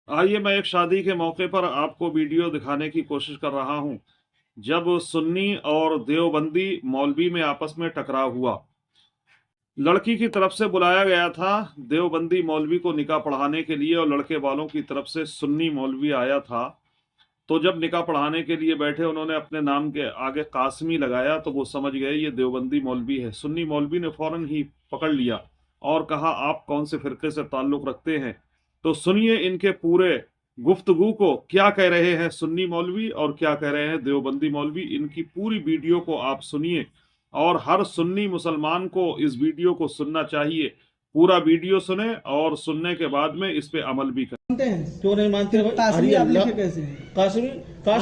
आइए मैं एक शादी के मौके पर आपको वीडियो दिखाने की कोशिश कर रहा हूं, जब सुन्नी और देवबंदी मौलवी में आपस में टकराव हुआ। लड़की की तरफ से बुलाया गया था देवबंदी मौलवी को निकाह पढ़ाने के लिए और लड़के वालों की तरफ से सुन्नी मौलवी आया था। तो जब निकाह पढ़ाने के लिए बैठे, उन्होंने अपने नाम के आगे कासमी लगाया तो वो समझ गए ये देवबंदी मौलवी है। सुन्नी मौलवी ने फौरन ही पकड़ लिया और कहा, आप कौन से फिरके से ताल्लुक रखते हैं? तो सुनिए इनके पूरे गुफ्तगू को, क्या कह रहे हैं सुन्नी मौलवी और क्या कह रहे हैं देवबंदी मौलवी। इनकी पूरी वीडियो को आप सुनिए और हर सुन्नी मुसलमान को इस वीडियो को सुनना चाहिए। पूरा वीडियो सुने और सुनने के बाद में इस पे अमल भी करें। मानते हैं? क्यों नहीं मानते? कासमी आप लिखे कैसे हैं? कासमी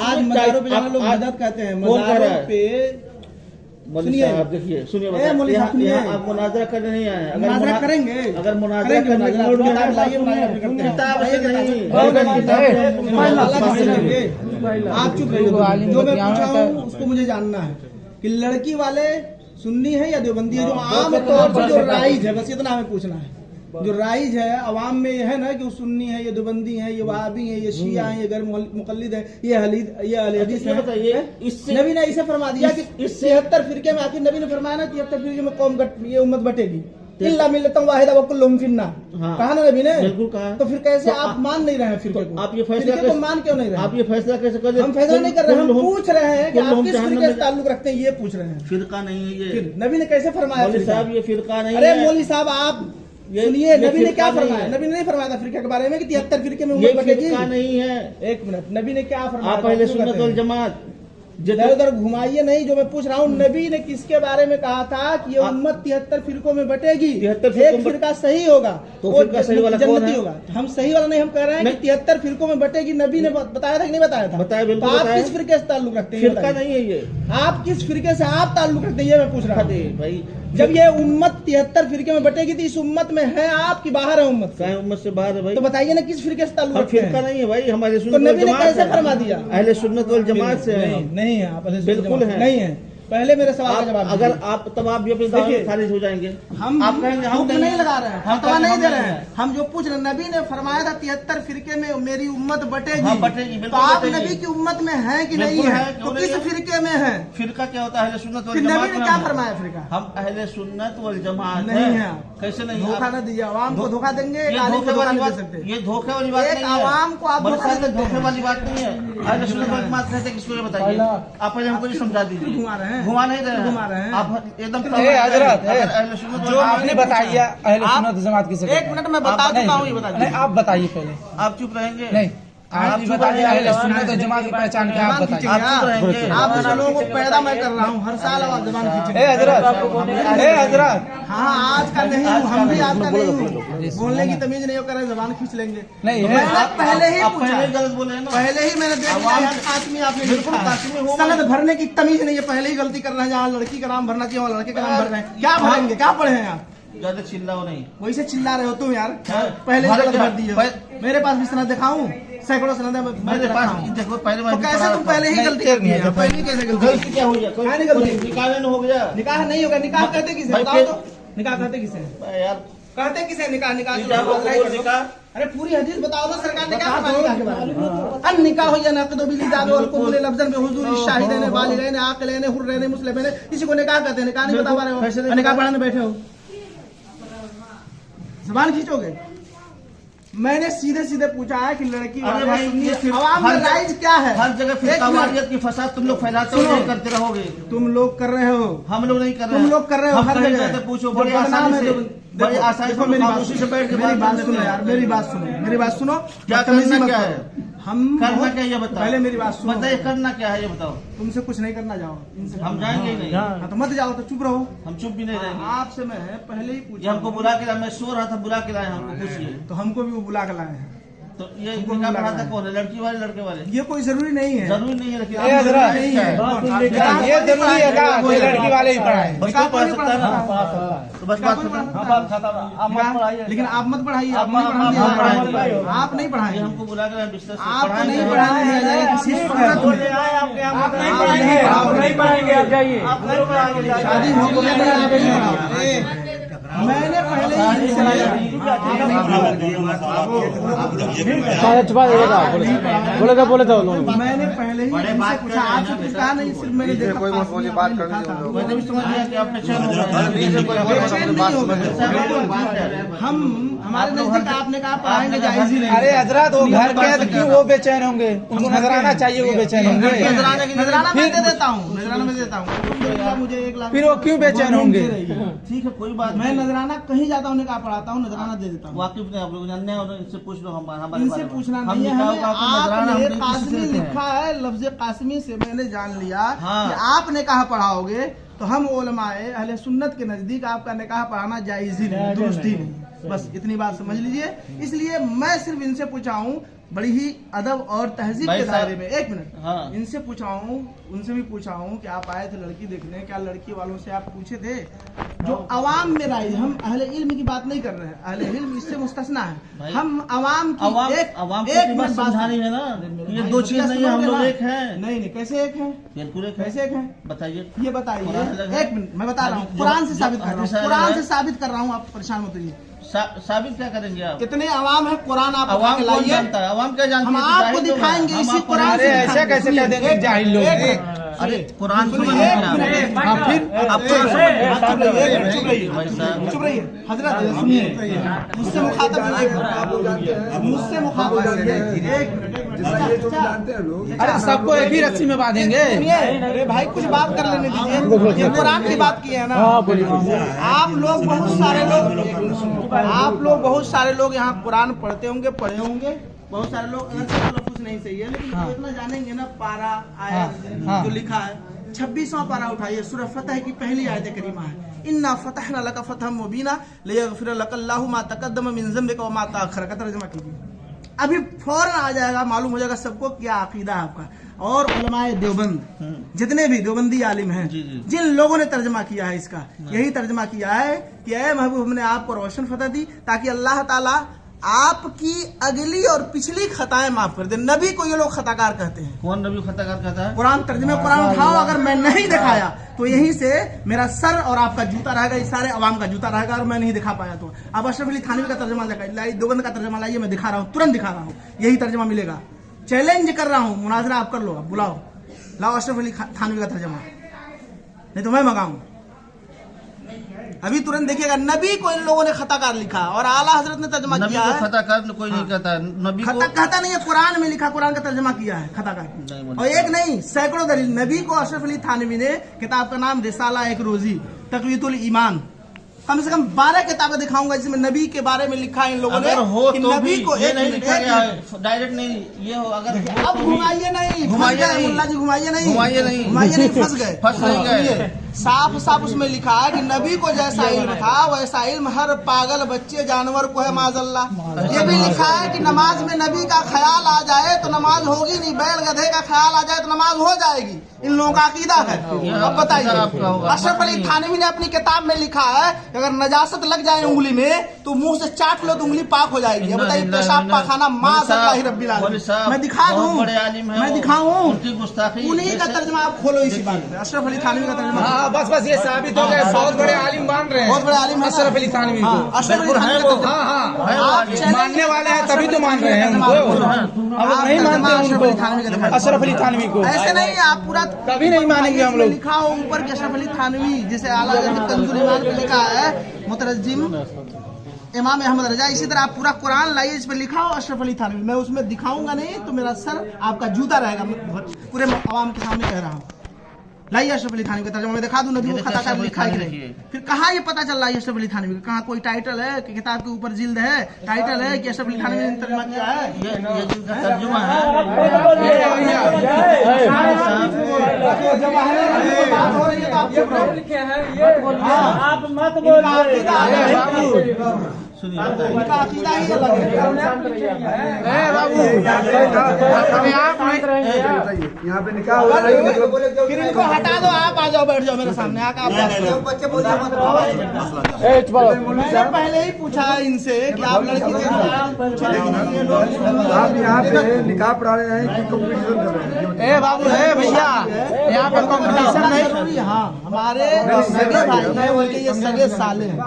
आज मज़ारों पे जाने लोग मदद कहते हैं। मज़ारों पे सुनिए, देखिए सुनिए, आप मुनाजरा करने नहीं आए। अगर मुनाजरा करेंगे, अगर मुनाजरा करने आप चुप रहिए। जो मैं पूछा हूँ उसको मुझे जानना है कि लड़की वाले सुन्नी है या देवबंदी है। जो आम तौर पर जो राइज है, बस इतना हमें पूछना है। जो राइज है अवाम में ये है ना कि वो सुन्नी है, ये देवबंदी है, ये वहाबी है, ये शिया है, ये गैर मुकल्लिद है, ये अहले हदीस है। बताइए, इससे नबी ने इसे फरमा दिया कि इस 73 फिरके में, आखिर नबी ने फरमाया ना 73 फिरके में कौम ये उम्मत बटेगी। इल्ला मिल्लतन वाहिदा व कुल्लुहुम फिन्नार। कहा ना नबी ने? बिल्कुल कहा। तो फिर कैसे आप मान नहीं रहे हैं फिरके को? आप ये फैसला को मान क्यों नहीं रहे? आप ये फैसला कैसे कर रहे? हम फैसला नहीं कर रहे, हम पूछ रहे हैं कि आप किस फिरके से ताल्लुक रखते हैं, ये पूछ रहे हैं। फिरका नहीं है ये। नबी ने कैसे फरमाया? मौलवी साहब ये फिरका नहीं है। अरे मौलवी साहब आप सुनिए, नबी ने क्या फरमाया? नबी ने नहीं फरमाया था फिरके के बारे में कि 73 फिरके में उम्मत बटेगी। फिरका नहीं है। एक मिनट, नबी ने क्या फरमाया? आप अहले सुन्नत वल जमात इधर उधर घुमाइए नहीं। जो मैं पूछ रहा हूँ, नबी ने किसके बारे में कहा था कि ये उम्मत 73 फिरकों में बटेगी? एक फिरका सही होगा तो फिरका सही वाला कौन है? होगा। हम सही वाला नहीं, हम कह रहे हैं कि 73 फिरकों में बटेगी। नबी ने बताया था कि नहीं बताया था? बताया, बिल्कुल। आप किस फिरके से ताल्लुक रखते हैं? फिरका नहीं है ये। आप किस फिरके से आप ताल्लुक रखते हैं, ये मैं पूछ रहा हूँ भाई। जब ये उम्मत 73 फिरके में बटेगी तो इस उम्मत में है आप कि बाहर है उम्मत से? उम्मत से बाहर है भाई। तो बताइए ना किस फिरके से ताल्लुक रखते हैं? फिरका नहीं है भाई, हमारे तो नबी ने कैसे फरमा दिया? अहले सुन्नत वल जमात से नहीं है आप? बिल्कुल है। नहीं है। पहले मेरे सवाल का जवाब अगर आप तब आप भी अपने दावे में खारिज हो जाएंगे। हम आप कहेंगे हम नहीं लगा रहे हैं, फतवा नहीं दे रहे हैं। हम जो पूछ रहे हैं, नबी ने फरमाया था 73 फिरके में मेरी उम्मत बटेगी। बटेगी, तो आप नबी की उम्मत में है कि नहीं है? तो किस फिरके में है? फिरका क्या होता है? अहले सुन्नत वल नबी जमात ने क्या फरमाया फिरका? हम अहले सुन्नत वल जमात नहीं है। कैसे नहीं? धोखा न दीजिए, आवाम को धोखा देंगे। ये धोखे वाली बात नहीं है। आवाम को आप धोखे वाली बात नहीं है। अहले सुन्नत वल जमात कहते हैं किसको? ये बताइए आप पहले हमको ये समझा दीजिए। घुमा रहे हैं, घुमा नहीं रहे हैं आप एकदम। जो आपने बताइए अहले सुन्नत जमात किसे? एक मिनट में बता देता हूँ, ये बता नहीं, आप बताइए पहले। आप चुप रहेंगे? नहीं, आप बताइए अहले सुन्नत जमात की पहचान क्या? आप बताइए। आप लोगों को पैदा मैं कर रहा हूँ, हर साल आवाज जबान खींचेंगे। हजरत हाँ, आज का नहीं हूँ, हम भी आज का नहीं हूँ। बोलने की तमीज नहीं होकर जबान खींच लेंगे। नहीं, मैंने पहले ही पूछा, गलत बोले ना। पहले ही मैंने देखा आदमी आपने सनद भरने की तमीज नहीं है। पहले ही गलती कर रहे हैं। जहाँ लड़की का नाम भरना चाहिए वहाँ लड़के का नाम भर रहे हैं। क्या भरेंगे? क्या पढ़े हैं आप? ज्यादा चिल्लाओ नहीं। वैसे चिल्ला रहे हो तुम यार। पहले गलत भर दिए। मेरे पास भी सनद दिखाऊं? सैकड़ों सनद मेरे पास। देखो पहले तो कैसे तुम पहले ही गलती करनी है? पहले कैसे गलती क्या हो गया? निकाह हो गया? निकाह नहीं होगा। निकाह कहते किसे? बताओ तो। निकाह कहते किसे यार? कहते किसे निकाह? निकाह अरे पूरी हदीस बताओ ना सरकार ने क्या फरमाया के बारे में? अन निकाह हो या नक़द बिलिजाद वल क़बूल लफ्ज़न बिहुज़ूर शाहिदैन बालिगैन आक़िलैन हुर्रैन मुस्लिमैन। इसी को निकाह कहते हैं। निकाह नहीं बता पा रहे हो? निकाह पढ़ाने बैठे हो, ज़बान खींचोगे। मैंने सीधे सीधे पूछा है कि लड़की आवाम में राइज क्या है? हर जगह फिरकावारियत की फसाद तुम लोग फैलाते हो, नहीं करते रहोगे। तुम लोग कर रहे हो, हम लोग नहीं कर रहे। तुम लोग कर रहे हो। हर जगह पूछो बड़ी आसानी से, बड़ी आसानी से। मेरी बात सुनो यार, मेरी बात सुनो। क्या करना क्या है? हम करना क्या ये बताओ। पहले मेरी बात सुनो। बताइए करना क्या है ये बताओ। तुमसे कुछ नहीं करना, जाओ। हम जाएंगे नहीं। हाँ, तो मत जाओ, तो चुप रहो। हम चुप भी नहीं रहेंगे। आपसे मैं पहले ही पूछा, हमको बुला के लाए। मैं सो रहा था, बुला के लाए हमको। पूछिए। तो हमको भी वो बुला के लाए हैं। तो ये निकाह पढ़ाता कौन है? लड़की वाले लड़के वाले? ये कोई जरूरी नहीं है। जरूरी नहीं है। ये जरूरी है लड़की वाले ही पढ़ाए। पढ़ सकता है ना? तो बस बात लेकिन आप मत पढ़ाइए। आप नहीं पढ़ाए। हमको बुला कर बिस्तर से आप नहीं पढ़ाने। शादी मैंने पहले ही बोले तो मैंने पहले ही इनसे पूछा, आपसे कुछ कहा नहीं, सिर्फ मैंने देखा बात करनी मैंने भी समझ लिया कि आप बेचैन हो गए। हम हमारे नजदीक आपने कहा पढ़ाएंगे जायज ही नहीं। अरे हजरत वो घर के हैं, क्यों वो बेचैन होंगे? उनको नजराना चाहिए, वो बेचैन होंगे। नजराना मैं दे देता हूँ, नजराना मैं देता हूँ, मुझे 1 लाख। फिर वो क्यों बेचैन होंगे? ठीक है, कोई बात मैं नजराना कहीं जाता हूँ, उन्हें कहा पढ़ाता हूँ, नजराना दे देता हूँ। वाकिफ नहीं आप लोग जानने हैं, और इनसे पूछ लो। हम इनसे पूछना नहीं है हमें। आपने कासिमी लिखा है, लफ्ज कासिमी से मैंने जान लिया कि आपने कहा पढ़ाओगे, तो हम उलमाए अहले सुन्नत के नजदीक आपका निकाह पढ़ाना जायज ही नहीं, दुरुस्त ही नहीं। बस इतनी बात समझ लीजिए। इसलिए मैं सिर्फ इनसे पूछा हूँ बड़ी ही अदब और तहजीब के दायरे में। 1 मिनट, इनसे पूछा हूँ, उनसे भी पूछा हूँ कि आप आए थे लड़की देखने, क्या लड़की वालों से आप पूछे थे? जो अवाम में राय, हम अहले इल्म की बात नहीं कर रहे हैं, अहले इल्म इससे मुस्तस्ना है। हम अवाम की एक मिनट बात है ना, ये 2 चीज नहीं है, हम लोग एक हैं। नहीं, कैसे एक है? बिल्कुल एक, कैसे एक है? बताइए, ये बताइए। 1 मिनट, मैं बता रहा हूँ, कुरान से साबित कर रहा हूँ, कुरान से साबित कर रहा हूँ, आप परेशान मत होइए। साबित क्या करेंगे आप? कितने अवाम है, कुरान आप अवाम कौन जानता है? अवाम क्या जानता है? हम आपको दिखाएंगे इसी कुरान से। ऐसा कैसे कह देंगे जाहिल लोग? अरे कुरान फिर आप चुप रहिए हजरत, सुनिए, मुझसे मुखातब अरे सबको एक ही रस्सी में बांधेंगे। अरे भाई कुछ बात कर लेने दीजिए। ये कुरान की बात की है ना। आप लोग बहुत सारे लोग यहाँ कुरान पढ़ते होंगे, पढ़े होंगे। बहुत सारे लोग कुछ नहीं सही है, लेकिन तो इतना जानेंगे ना, पारा आयत जो लिखा है 26वां पारा उठाइए, सूरह फतह की पहली आयत करीमा है, इन्ना फतहना लका फतहम मुबीना लियगफिर लकल्लाहु मा तक़द्दम मिन ज़म्बिका व मा तअख़्ख़र का तर्जुमा कीजिए। अभी फौरन आ जाएगा, मालूम हो जाएगा सबको क्या अकीदा है आपका। और उलमाए देवबंद, जितने भी देवबंदी आलिम हैं, जिन लोगों ने तर्जमा किया है इसका, यही तर्जमा किया है कि ऐ महबूब, हमने आपको रोशन फतह दी ताकि अल्लाह ताला आपकी अगली और पिछली खताएं माफ कर दे। नबी को ये लोग खताकार कहते हैं। कौन नबी खताकार कहता है? कुरान तर्जुमे कुरान उठाओ, अगर मैं नहीं दिखाया तो यहीं से मेरा सर और आपका जूता रहेगा, इस सारे अवाम का जूता रहेगा, और मैं नहीं दिखा पाया तो। अब अशरफ अली थानवी का तर्जुमा देवबंद का तर्जुमा लाइए, मैं दिखा रहा हूँ, तुरंत दिखा रहा हूँ, यही तर्जुमा मिलेगा। चैलेंज कर रहा हूँ, मुनाजरा आप कर लो, अब बुलाओ, लाओ अशरफ अली थानवी का तर्जुमा, नहीं तो मैं मंगाऊं। अभी तुरंत देखिएगा, नबी को इन लोगों ने खताकार लिखा और आला हजरत ने तर्जुमा किया है। खताकार कोई नहीं कहता, नबी को कहता नहीं है, कुरान में लिखा, कुरान का तर्जुमा किया है खताकार। और एक नहीं, सैकड़ों दलील। नबी को अशरफ अली थानवी ने, किताब का नाम रिसाला एक रोजी तक़वियतुल ईमान, कम से कम 12 किताबें दिखाऊंगा जिसमें नबी के बारे में लिखा है इन लोगों ने। हो कि तो नबी को ये नहीं लिखा गया है, डायरेक्ट नहीं, ये हो अगर अब घुमाइए नहीं, मुल्ला जी घुमाइए नहीं, फंस गए। साफ साफ उसमें लिखा है कि नबी को जैसा इल्म था वैसा इल्म हर पागल बच्चे जानवर को है, माजल्ला। ये भी लिखा है कि नमाज में नबी का ख्याल आ जाए तो नमाज होगी नहीं, बैल गधे का ख्याल आ जाए तो नमाज हो जाएगी। इन लोगों का अकीदा है। अब बताइए, अशरफ अली थानवी ने अपनी किताब में लिखा है अगर नजासत लग जाए उंगली में तो मुंह से चाट लो तो उंगली पाक हो जाएगी। अब बताइए, पेशाब पाखाना माज़अल्लाह रब्बिल आलमीन। मैं दिखा दूं, मैं दिखाऊं, उन्हीं का तर्जुमा आप खोलो इसी बात में, अशरफ अली थानवी का तर्जुमा। बस ये साबित हो गया, बहुत बड़े आलिम मान रहे हैं, बहुत बड़े आलिम अशरफ अली थानवी को। अशरफ अली थानवी को मानने वाले हैं तभी तो मान रहे हैं उनको, अब नहीं मानते उनको, अशरफ अली थानवी को। ऐसे नहीं, आप पूरा कभी नहीं मानेंगे हम लोग। लिखा हो ऊपर के अशरफ अली थानवी, जिसे आला कंजुल ईमान पे लिखा है मुतरज्जिम इमाम अहमद रजा, इसी तरह आप पूरा कुरान लाइए, इस पे लिखा हो अशरफ अली थानवी। मैं उसमें दिखाऊंगा नहीं तो मेरा सर आपका जूता रहेगा, पूरे अवाम के सामने कह रहा हूँ। लाइए अशरफ अली थानवी का तर्जुमा, मैं दिखा दूं नबी को खताकार लिखा है कि नहीं। फिर कहाँ ये पता चल रहा है अशरफ अली थानवी का? कहाँ कोई टाइटल है कि किताब के ऊपर जिल्द है, टाइटल है कि अशरफ अली थानवी ने तर्जुमा किया है? ये जिनका तर्जुमा है, आप मत बोलिए, सुनिए, उनका अकीदा ही अलग है। यहाँ पे निकाह हो रहा है, फिर इनको हटा दो, आप आ जाओ, बैठ जाओ मेरे सामने आकर आप मैंने पहले ही पूछा इनसे कि आप लड़की आप यहाँ पे निकाह पढ़ा रहे हैं कि कंपटीशन कर रहे हैं? ए बाबू है भैया, यहाँ पे कंपटीशन नहीं जरूरी। हाँ, हमारे सगे भाई हैं, उनके ये सगे साले हैं।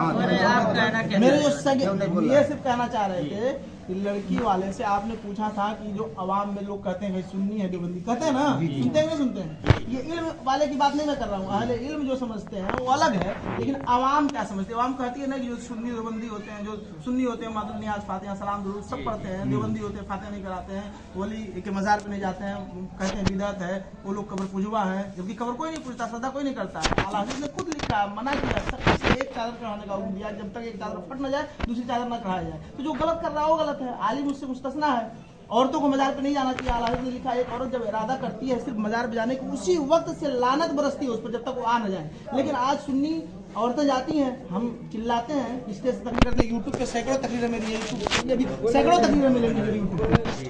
मेरे जो सगे, ये सिर्फ कहना चाह रहे थे कि लड़की वाले से आपने पूछा था कि जो अवाम में लोग कहते हैं भाई सुन्नी है देवबंदी, कहते हैं ना, सुनते हैं नहीं सुनते हैं? ये इल्म वाले की बात नहीं मैं कर रहा हूँ, अहले इल्म जो समझते हैं वो अलग है, लेकिन अवाम क्या समझते हैं? अवाम कहती है ना कि जो सुन्नी देवबंदी होते हैं, जो सुन्नी होते हैं मातुल नियाज फातिहा सलाम दुरूद सब पढ़ते हैं, देवबंदी होते हैं फातिहा नहीं कराते हैं, वली के मज़ार पे नहीं जाते हैं, कहते हैं बिदअत है, वो लोग कब्र पुजवा है, जबकि कब्र कोई नहीं पूछता, सदा कोई नहीं करता। आला हज़रत ने खुद लिखा, मना किया सबसे एक चादर चढ़ाने का हुक्म दिया, जब तक एक चादर फट न जाए दूसरी चादर न चढ़ाया जाए। तो जो गलत कर रहा है वो गलत है, आलिम उससे मुस्तस्ना है। औरतों को मजार पे नहीं जाना चाहिए। आला हज़रत ने लिखा, एक औरत जब इरादा करती है सिर्फ मजार पे जाने की, उसी वक्त से लानत बरसती है उस पर जब तक वो आ न जाए। लेकिन आज सुन्नी औरतें जाती हैं, हम चिल्लाते हैं, स्टेज से तकरीर करते हैं, यूट्यूब पे सैकड़ों तकरीरें मेरी है, यूट्यूब अभी सैकड़ों तकरीरें मिलेंगी मेरी यूट्यूब पे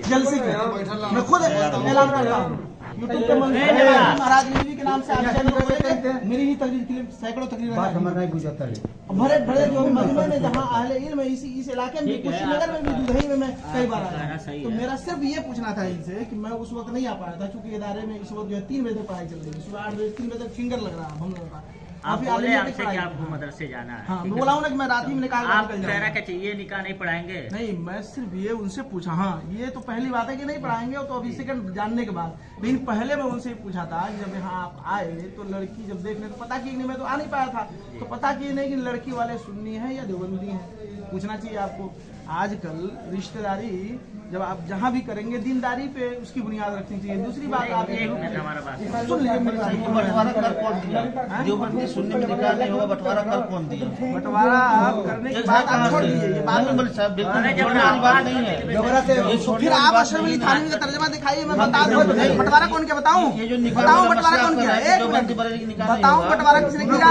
जलसे पे, मैं खुद ऐलान करता हूँ यूट्यूब पे। महाराज नबी के नाम से आप चैनल खोलेंगे, मेरी ही तकरीर के लिए सैकड़ों तकरीरें भरे भरे जो मजमे में जहाँ अहले इल्म है, इस इलाके में भी, कुशीनगर में भी, दुधई में मैं कई बार आया। तो मेरा सिर्फ ये पूछना था इनसे कि मैं उस वक्त नहीं आ पाया था, क्योंकि इदारे में इस वक्त जो है 3 बजे तक पढ़ाई चल रही है, सुबह 8 बजे 3 बजे तक फिंगर लग रहा है हम लोगों का। आप बोले हमसे कि आपको मदरसे जाना है। हाँ, बोला हूँ ना कि मैं रात ही में निकाल आप कहना क्या चाहिए, निकाह नहीं पढ़ाएंगे? नहीं, मैं सिर्फ ये उनसे पूछा। हाँ, ये तो पहली बात है कि नहीं पढ़ाएंगे, तो अभी सेकंड जानने के बाद। लेकिन पहले मैं उनसे पूछा था कि जब यहाँ आप आए तो लड़की जब देखने तो पता की नहीं, मैं तो आ नहीं पाया था, तो पता की नहीं कि लड़की वाले सुन्नी है या देवबंदी है, पूछना चाहिए आपको। आजकल रिश्तेदारी जब आप जहाँ भी करेंगे दीनदारी पे उसकी बुनियाद रखनी चाहिए। दूसरी बात आप हमारा बात सुन लीजिए मेरी बात। बंटवारा कर कौन दिया? देवबंदी सुन्नी में निकाह नहीं होगा, बंटवारा कर कौन दिया? बंटवारा आप करने की बात आप छोड़ दीजिए, ये बात बोले साहब बिल्कुल छोड़ने वाली बात नहीं है। फिर आप अशरफ अली थानवी का तर्जमा दिखाइए, मैं बता दूं बंटवारा कौन क्या बताऊं? बताऊं बंटवारा कौन किया? एक मिनट बताऊं बंटवारा किसने किया?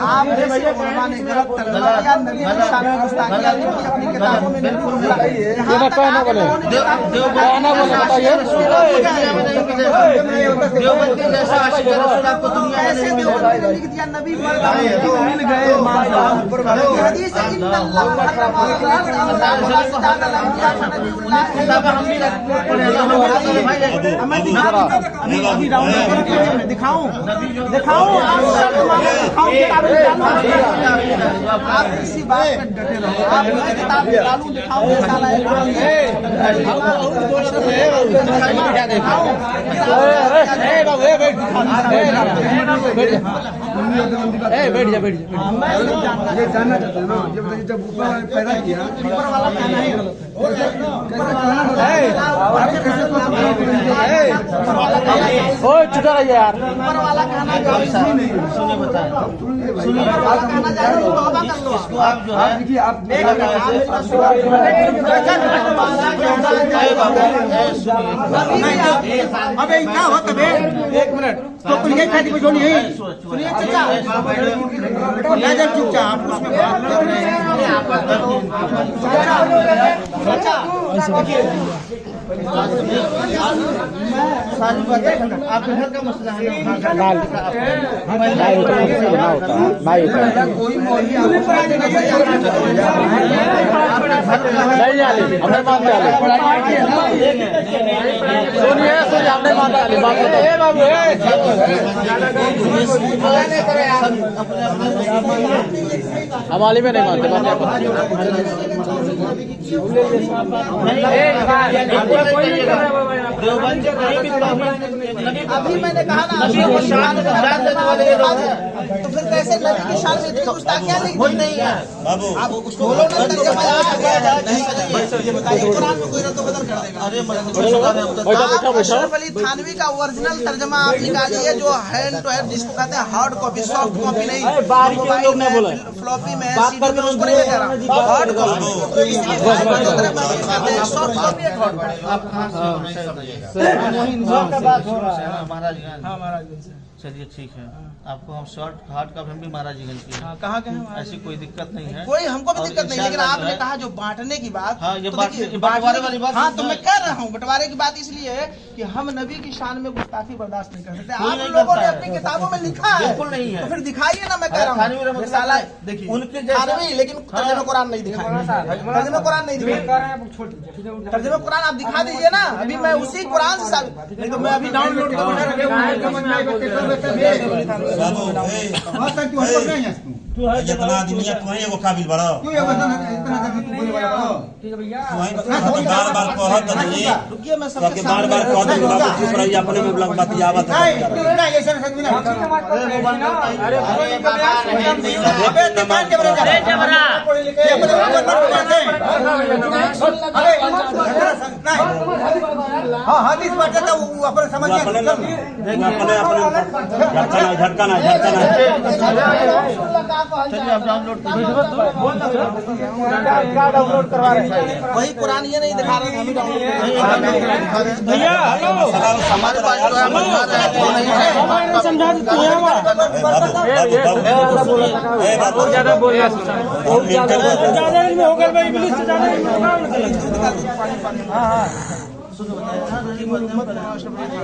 आप जैसे उलमा ने गलत तर्जमा किया, नबी की शान में गुस्ताखियां की अपनी किताबों में नहीं बोला। देवबंदी जैसा आशिक रसूल आपको दुनिया में नहीं मिलेगा। ऐसे लिख दिया नबी मिल गए हदीस दिखाऊं आप इसी बात पर डटे रहो। आप किताब निकालूं दिखाऊं बैठ जा। ये जानना चाहते हैं ना, जब ऊपर वाले पैदा किया, ऊपर वाला कहना ही गलत है। चुका रहिए यार, ऊपर वाला कहना सुनिए बताएं, कहना चाहिए तो तौबा कर लो। इसको आप जो है देखिए आप अबे क्या हो तबे एक मिनट तो कुछ ये खाती कुछ नहीं है। सुनिए चाचा, या जब चुपचाप उसमें बात कर रहे हैं सारी बातें आपके घर का मसला है। कोई मौलवी हम आलिम में नहीं मानते। अभी मैंने कहा ना तो फिर कैसे नबी की शान में इतनी गुस्ताखियां लिख दी? नहीं है आप उसको बोलो ना, ये बताइए कुरान को कोई रद्द बदल कर देगा। अशरफ अली थानवी का ओरिजिनल तर्जमा आप निकालिए, जो हैंड टू हैंड जिसको कहते हैं हार्ड कॉपी, सॉफ्ट कॉपी नहीं, मोबाइल में फ्लॉपी में सीडी में, उसको नहीं कह रहा, हार्ड कॉपी। सॉफ्ट कॉपी है आप कहाँ से महाराज। चलिए ठीक है, आपको हम शॉर्ट हार्ट का भी हम भी महाराजीगंज के हैं। कहाँ के हैं? ऐसी कोई दिक्कत नहीं है, कोई हमको भी और दिक्कत नहीं, लेकिन इंशाअल्लाह आपने जो है- कहा जो बांटने की बात, हाँ, ये तो बांट- देखिए, ये बंटवारे वाली बात हाँ तो है। मैं कह रहा हूँ बंटवारे की बात इसलिए है कि हम नबी की शान में गुस्ताखी बर्दाश्त नहीं कर सकते। कोई आप नहीं लोगों ने करता है। अपनी किताबों में लिखा है, बिल्कुल नहीं है। तो फिर दिखाइए ना। मैं कह रहा थानवी हूँ रहमतुल्लाह रिसाला, देखिए उनके जैसा- थानवी, लेकिन तर्जुमा कुरान नहीं दिखाएंगे, तर्जुमा कुरान नहीं दिखाएंगे, तर्जुमा कुरान आप दिखा दीजिए ना। अभी मैं उसी कुरान से साबित, नहीं तो मैं अभी डाउनलोड जितना दुनिया तू है वो काबिल बड़ा बार बार कहत नहीं रुकिए, मैं तो सबके बार बार कहत नहीं बाबू चुप रही अपने में ब्लॉक बतियावत है अरे जबरा अपने झटका ना चलिए आप डाउनलोड वही कुरान ये नहीं दिखा रहे थे, भैया हमारे पास जो है बनवा रहे हैं, वो नहीं है। समझा बाबू ज्यादा बोल रहा ज्यादा इनमें होगा भाई, इंग्लिश से ज्यादा इनमें होगा।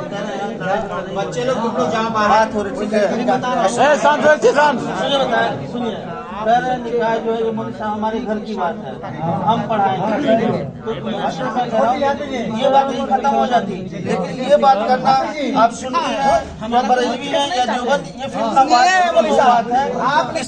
बच्चे लोग कुछ जहाँ बात हो रही है, सुनिए कह रहे हैं निकाह जो है ये मनुष्य हमारे घर की बात है, हम पढ़ाएंगे तो ये बात नहीं खत्म हो जाती। लेकिन ये बात करना आप सुनिए, या बरेलवी है या देवबंद, ये फिर बात है। आपने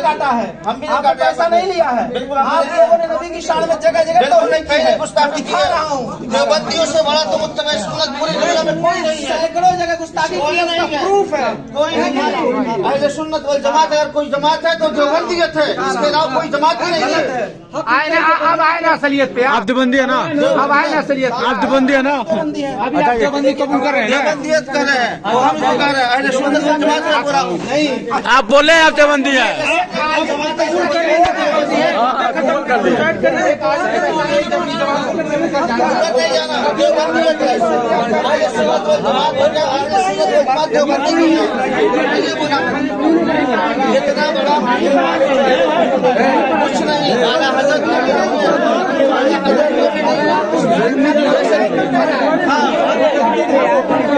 काटा है, हम भी आपने पैसा नहीं लिया है। बिल्कुल आप लोगों ने नबी की शान में जगह जगह बिल्कुल तौहीद की है। गुस्ताखी की दिखा रहा हूँ, देवबंदियों से बड़ा तो मुत्तबा सुन्नत पूरी दुनिया में कोई नहीं है। सैकड़ों जगह गुस्ताखी की है, उसका प्रूफ है। कोई नहीं है। अहले सुन्नत वल जमात अगर कोई जमात है तो देवबंदियत है, इसके अलावा कोई जमात ही नहीं है। अब आए ना असलियत पे, आप देवबंदी है ना, अब आए ना असलियत, आप देवबंदी है ना, अभी आप देवबंदी कबूल कर रहे हैं, देवबंदियत कर रहे हैं, वो हम जो कर रहे हैं अहले सुन्नत वल जमात में पूरा नहीं। आप बोले आप देवबंदी है। देवबंदियत है, अहले सुन्नत वल जमात हो गया, अहले सुन्नत वल जमात देवबंदी नहीं है। ये बोला इतना बड़ा कुछ नहीं, आला हज़रत में भी नहीं है, आला हज़रत में भी नहीं है। हाँ, आला हज़रत